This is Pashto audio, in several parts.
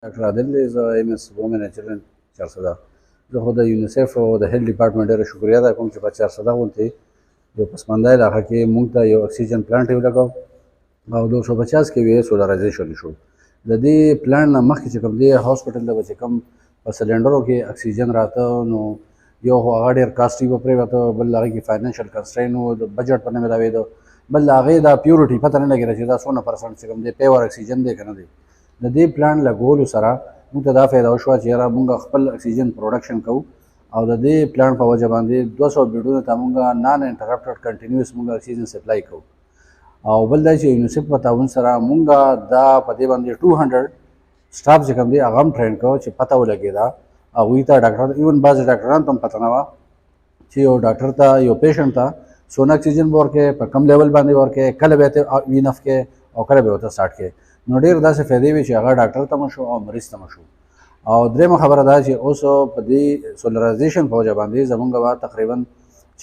ډاکټر عادل دی، زه ایم اس وومن اینډ چلډرن چارسده. زه خو د یونیسیف او د هیلث ډپارټمنټ ډېره شکریه ادا کوم چې په چارسده غونډې یو پسمانده علاقه کې موږ ته یو اکسیجن پلانټ یې ولګاو او 250 کې وی سولرایزیشن شو. د دې پلان نه مخکې چې کوم دی هاسپټل ته چې کوم په سلنډرو کې اکسیجن راته نو یو خو هغه ډېر کاسټي به پرېوته، بل هغې کې فاینانشل کنسټرین و، د بجټ په نه ملاوېده، بل د هغې دا پیورټي پته نه لګېده چې دا څونه پرسنټ چې کوم دی پیور اکسیجن دی که نه دی. د دې پلان لګولو سره موږ ته دا فایده وشوه چې یاره موږ خپل اکسیجن پروډکشن کوو او د دې پلان په وجه باندې 200 بیډونو ته موږ نان انټرپټډ کنټینیوس موږ اکسیجن سپلای کوو. او بل دا چې یونیسیف په تعاون سره موږ دا په دې باندې 200 سټاف چې کوم دی هغه هم ټرین کوو چې پته ولګېده هغوی ته ډاکټر ایون بعضې ډاکټرانو ته هم پته نه وه چې یو ډاکټر ته یو پیشنټ ته څونه اکسیجن به ورکوې، په کم لیول باندې ورکوې، کله به یې وینف کې او کله به یې ورته سټارټ کې. نو ډېر داسې فایدې وي چې هغه ډاکټر ته مو شو او مریض ته مو شو. او درېیمه خبره دا چې اوس په دې سولرایزیشن په وجه باندې زمونږ به تقریبا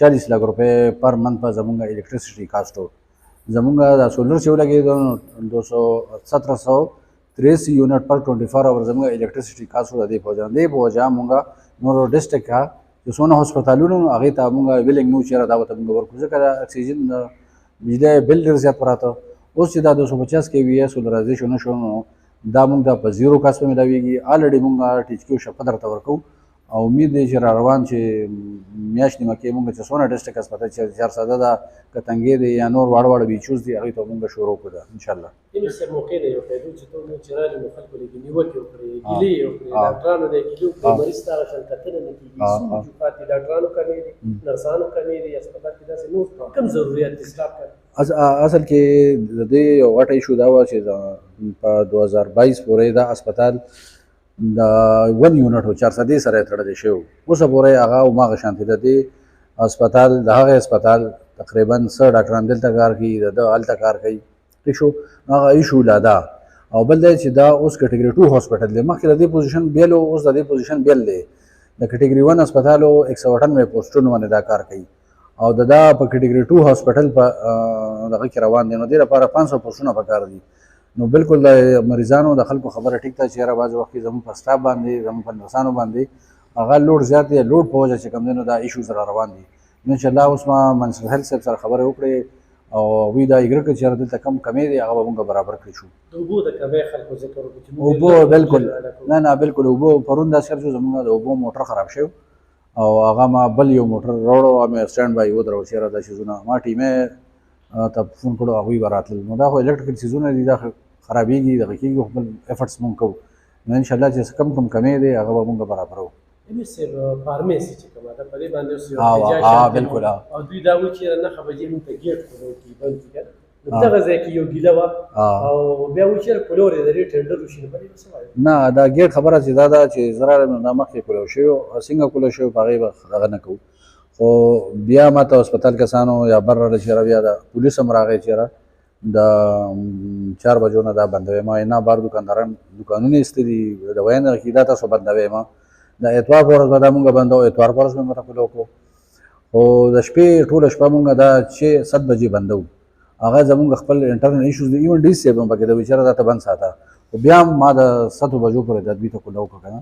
40 لک روپۍ پر منت په زمونږ الکتریسټي کاسټ و. زمونږ دا سولر چې ولګېدو 1783 یونټ پر 24 اور زمونږ الکتریسټي کاسټ و. د دې په وجه مونږ نورو ډسټرکټ ښه چې څونه هسپتالونو هغې ته مونږ ویلنګ نه وو چې یاره دا ورته مونږ ورکړو، ځکه د اکسیجن د بجلی بل ډېر زیات پراته. اوس چې دا 250 کې وي سولرایزیشن وشو نو دا موږ ته په 0 کاسټ په ملاویږي. الریډي موږ ټیچ کیو شپه درته ورکوو او امید دی چې را روان چې میاشت نیمه کې موږ چې څونه ډسټرکټ هسپتال چې چارسده ده که تنګې دی یا نور واړه واړه بیچوز دي هغې ته موږ شروع کړو انشاءالله. یونیسیف موقع نه یو پیدا چې ټول چې راغلي نو خلکو لګي نیوکې وکړي، ګیلې یې وکړي، ډاکټرانو د ګیلې وکړي، مریض ته هغه شان کتنه نه کېږي، څومره پاتې ډاکټرانو کمې دي، نرسانو کمې دي، هسپتال کې داسې نور کم ضرورت دي سټاف کړي. اصل کې د دې یو غټه ایشو دا وه چې په 2022 پورې دا هسپتال د 1 یونټ و چارسدې سره یې تړلی شوی و. اوسه پورې هغه هماغه شانتې د دې هسپتال د هغې هسپتال تقریبا 100 ډاکټران دلته کار کوي، د ده هلته کار کوي. ټیک شو، هغه ایشو لا ده. او بل دی چې دا اوس کټګري 2 هاسپټل دی، مخکې د دې پوزیشن بیل و، اوس د دې پوزیشن بیل دی. د کټګري 1 هسپتال 198 پوسټونو باندې دا کار کوي او د دا په کټګري 2 هاسپټل په دغه کې روان دی. نو دې لپاره 500 پوسټونه پکار دي. نو بالکل د مریضانو د خلکو خبره ټیک ده چې یاره بعضې وخت کې زموږ په سټاف باندې زموږ په نرسانو باندې هغه لوډ زیات دی، لوډ په وجه چې کوم دی نو دا ایشوز را روان دي. نو انشاءالله اوس ما منصور هیلث صاحب سره خبرې وکړې او هغوی دا اګره کړه چې یاره دلته کم کمې دی هغه به موږ برابر کړی شو. د اوبو د کمۍ خلکو ذکر وکړو چې اوبو بالکل نه بالکل اوبو پرون داسې کار شو زموږ د اوبو موټر خراب شوی او هغه ما بل یو موټر راوړو او مې سټینډ بای ودرول چې یاره دا څیزونه ما ټیمې ته فون کړو هغوی به راتلل. نو دا خو الکټریکل څیزونه دي، دا خرابېږي دغه کېږي، خو خپل ایفرټس مونږ کوو. نو انشاءالله چې کم کمې دی هغه به مونږ برابرو. یونیسیف فارمیسي چې کومه ده په دې باندې اوس یو بالکل او دوی دا وایي چې نهه بجې مونږ ته ګیټ کړو چې بند کړي نو دغه ځای کې یو ګیله وه او بیا وایي چې کلور یې د دې ټنډر وشي نو په دې څه وایي؟ نه دا ګیټ خبره چې دا ده چې زه راغلم نو دا مخکې کلو شوی او څنګه کلو شوی په هغې به دغه نه کوو. خو بیا ما ته هسپتال کسانو یا بر راغله چې بیا د پولیس هم راغی چې د 4 بجو نه دا بندوي. ما نه بار دکانداران دکانونه ایستلي دي د وینا کې دا تاسو بندوي. ما د اتوار په ورځ به دا مونږ بندو، اتوار په ورځ مې مته کولو کو او د شپې ټوله شپه مونږ دا 6-7 بجې بندو. هغه زمونږ خپل انټرنل ایشوز دي، ایون ډي سی هم پکې د بیچاره دا ته بند ساته خو بیا ما د 7 بجو پورې د دوی ته کولو کو کنه.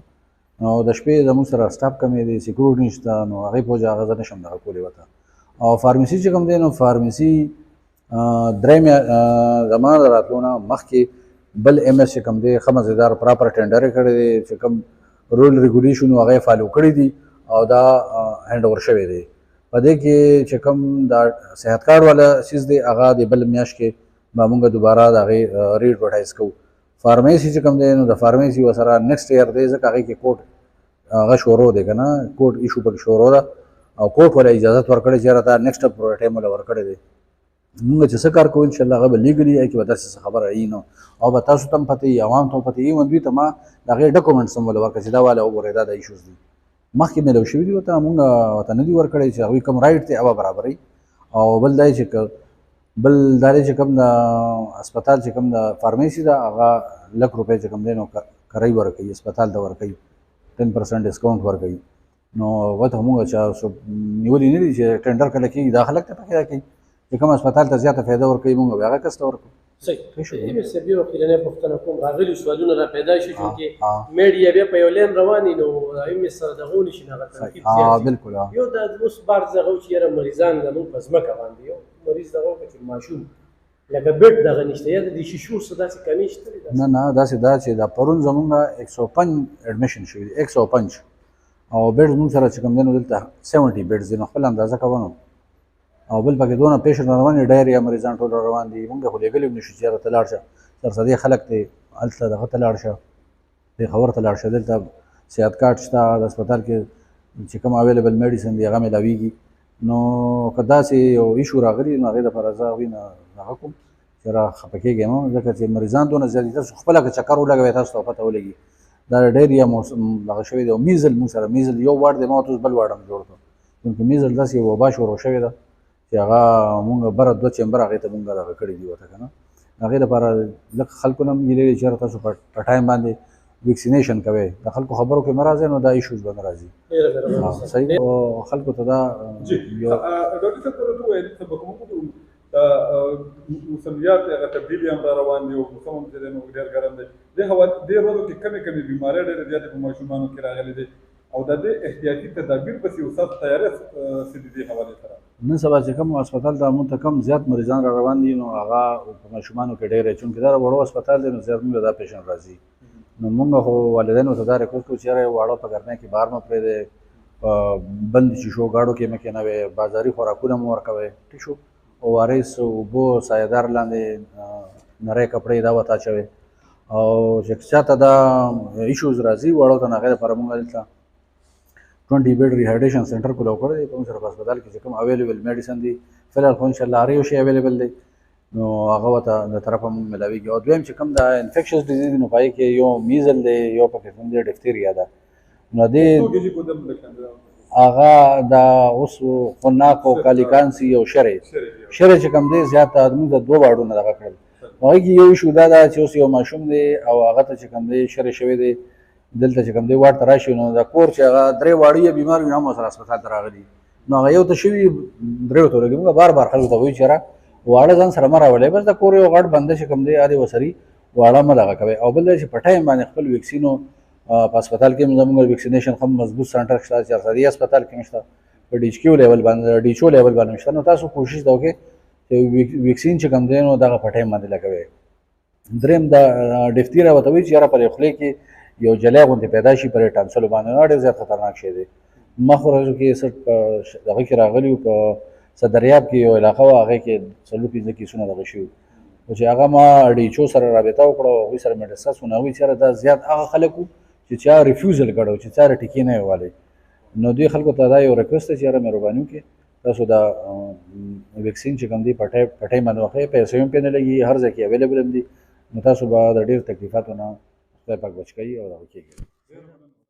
نو د شپې زمونږ سره سټاف کمې دی، سکیورټي نشته، نو هغې په وجه هغه زه نشم دغه کولی ورته. او فارمیسي چې کوم دی نو فارمیسي درېیم زما د راتلو نه مخکې بل ایم ایس چې کوم دی ښه مزېدار پراپر ټینډر یې کړی دی، چې کوم رول ریګولیشن هغه یې فالو کړي دي او دا هینډ اوور شوی دی. په دې کې چې کوم دا صحت کارت والا چیز دی هغه د بل میاشت کې به مونږ دوباره د هغې ری ایډورټایز کوو. فارمیسي چې کوم دی نو د فارمیسي ورسره نیکسټ ایئر دی، ځکه هغې کې کوټ هغه شروع دی که نه، کوټ ایشو پکې شروع ده او کوټ والا اجازت ورکړی چې یاره دا نیکسټ ټایم والا ورکړی دی. مونږ چې څه کار کوو انشاءالله هغه به لیګلي هغې کې به داسې څه خبره وي نو او به تاسو ته هم پته وي، عوام ته هم پته وي. ایون دوی ته ما د هغې ډاکومنټس هم ورله ورکړه چې دا والا وګورئ دا د ایشوز دي مخکې میلاو شوي دي ورته، مونږ ورته نه دي ورکړی چې هغوی کوم رایټ دی هغه برابروي. او بل دا چې کوم د هسپتال چې کوم د فارمیسي ده هغه 1 لک روپۍ چې کوم دی نو کرایي ورکوي، هسپتال ته ورکوي 10% ډسکاونټ ورکوي. نو هغه ته مونږ چا نیولي نه دي چې ټینډر کله کېږي دا خلک ته پکې راکوي چې کوم هسپتال ته زیاته فایده ورکوي مونږ به هغه کس ته ورکوو. صحیح ام اس بي اخیرنۍ پوښتنه کوم راغلي سوالونه را پیدا شي چې ها میډیا بیا په یو لین رواني نو ام اس سره دغه نشي نه غوښتل بالکل یو د اوس بار دغه چې یاره مریضان زموږ په ځمکه باندې یو مریض دغه چې ماشوم لکه بیډ دغه نشته یا د شیشو څه داسې کمی شته نه نه داسې دا چې دا پرون زمونږ 105 اډمیشن شوي دي 105 او بیډ زموږ سره چې کوم دی نو دلته 70 بیډز دي نو خپل اندازه کوو او بل پکې دونه پیشنټ روان دي ډایریا مریضان ټول روان دي موږ خو لېږلی هم نشو چې یاره ته لاړ شه سرسدي خلک دی هلته دغه ته لاړ شه پېښور ته لاړ شه دلته صحت کارت شته د هسپتال کې چې کوم اویلیبل میډیسن دی هغه میلاویږي نو که داسې یو ایشو راغلي نو هغې دپاره زه هغوی نه دغه کوم چې را خفه کېږم ځکه چې مریضان دونه زیات دي تاسو خپله که چکر ولګوئ تاسو ته پته ولګي دا ډایریا دغه شوی دی او میزل موږ سره میزل یو واړ دی ما ورته اوس بل واړ هم جوړ کړ چونکې میزل داسې یو وبا شروع شوې ده چې هغه مونږ بره 2 چمبر هغې ته مونږ دغه کړي دي ورته که نه هغې دپاره لږ خلکو نه هم هیلې وې چې یاره تاسو په ټایم باندې ویکسینیشن کوئ د خلکو خبرو کې مه راځئ نو دا ایشوز به نه راځي صحیح او خلکو ته دا یو ډاکټر صاحب ته وویل چې په کوم موسمیات هغه تبدیلي هم را روان دي او موسم هم چې دی نو ډېر ګرم دی دې ورځو کې کمې بیمارۍ ډېرې زیاتې په ماشومانو کې راغلي دي او د دې احتیاطي تدابیر پسې یو سخت تیاری څه دي دې حوالې سره نن سبا چې کوم هسپتال ته مونږ ته کم زیات مریضان را روان دي نو هغه په ماشومانو کې ډېر چونکې دا وړو هسپتال دی نو زیات موږ دا پیشنټ راځي نو مونږ خو والدینو ته دا ریکوست کوو چې یاره واړه په ګرمۍ کې بهر مه پرېږدئ بند شیشو گاډو کې مه کېنوئ بازاري خوراکونه مه ورکوئ ټیک شو اوارس اوبو سایهدار لاندې نری کپړې دا ورته اچوئ او چې چاته دا ایشوز راځي واړو ته نو هغې دپاره مونږ دلته 20 بیډ ریهایډریشن سنټر کولو کړی دی په موږ سره په هسپتال کې چې کوم اویلیبل میډیسن دي فلحال خو انشاءالله هر یو شی اویلیبل دی نو هغه ورته د طرفه مونږ میلاویږي او دویم چې کوم د انفیکشس ډیزیز دی نو په هغې کې یو میزل دی یو پکې کوم دی ډفتیریا ده نو دې هغه د اوس خناق او کالیکانسي او شری چې کوم دی زیات آدمي د دوه واړو نه دغه کړل هغې کې یو ایشو دا ده چې اوس یو ماشوم دی او هغه ته چې کوم دی شری شوی دی دلته چې کوم دی واټ ته راشي نو د کور چې هغه درې واړه یې بیمار وي هم ورسره هسپتال ته راغلي نو هغه یو ته شوي درېو ته ولګي موږ بار خلکو ته وایو چې یاره واړه ځان سره مه راولئ بس د کور یو غټ بنده چې کوم دی هغې ورسري واړه مه دغه کوئ او بل دا چې په ټایم باندې خپل ویکسینو په هسپتال کې زموږ ویکسینیشن ښه مضبوط سنټر شته چارسدي هسپتال کې هم شته په ډیچکیو لیول باندې ډیچو لیول باندې هم شته نو تاسو کوشش دا وکړئ چې ویکسین چې کوم دی نو دغه په ټایم باندې لګوئ درېیم د ډفتیریا ورته وایي چې یاره په خولې کې یو جلی غوندې پیدا شي پرې ټانسلو باندې ډېر زیات خطرناک شی دی مخ ورځو کې څه دغه کې راغلي وو په صدریاب کې یو علاقه وه هغې کې 4-5 کیسونه دغه شوي وو چې هغه ما ډیچو سره رابطه وکړه او هغوی سره مې ډسکس ونه هغوی چې یاره دا زیات هغه خلک وو چې چا ریفیوزل کړی و چې چا ټیکې نه یې والی نو دوی خلکو ته دا یو ریکوست دی چې یاره مهرباني وکړئ تاسو دا ویکسین چې کوم دی په ټایم باندې واخلئ پیسې هم پرې نه لګي هر ځای کې اویلیبل هم دي نو تاسو به د ډېر تکلیفاتو نه خدای پاک بچ کوي او دغه کېږي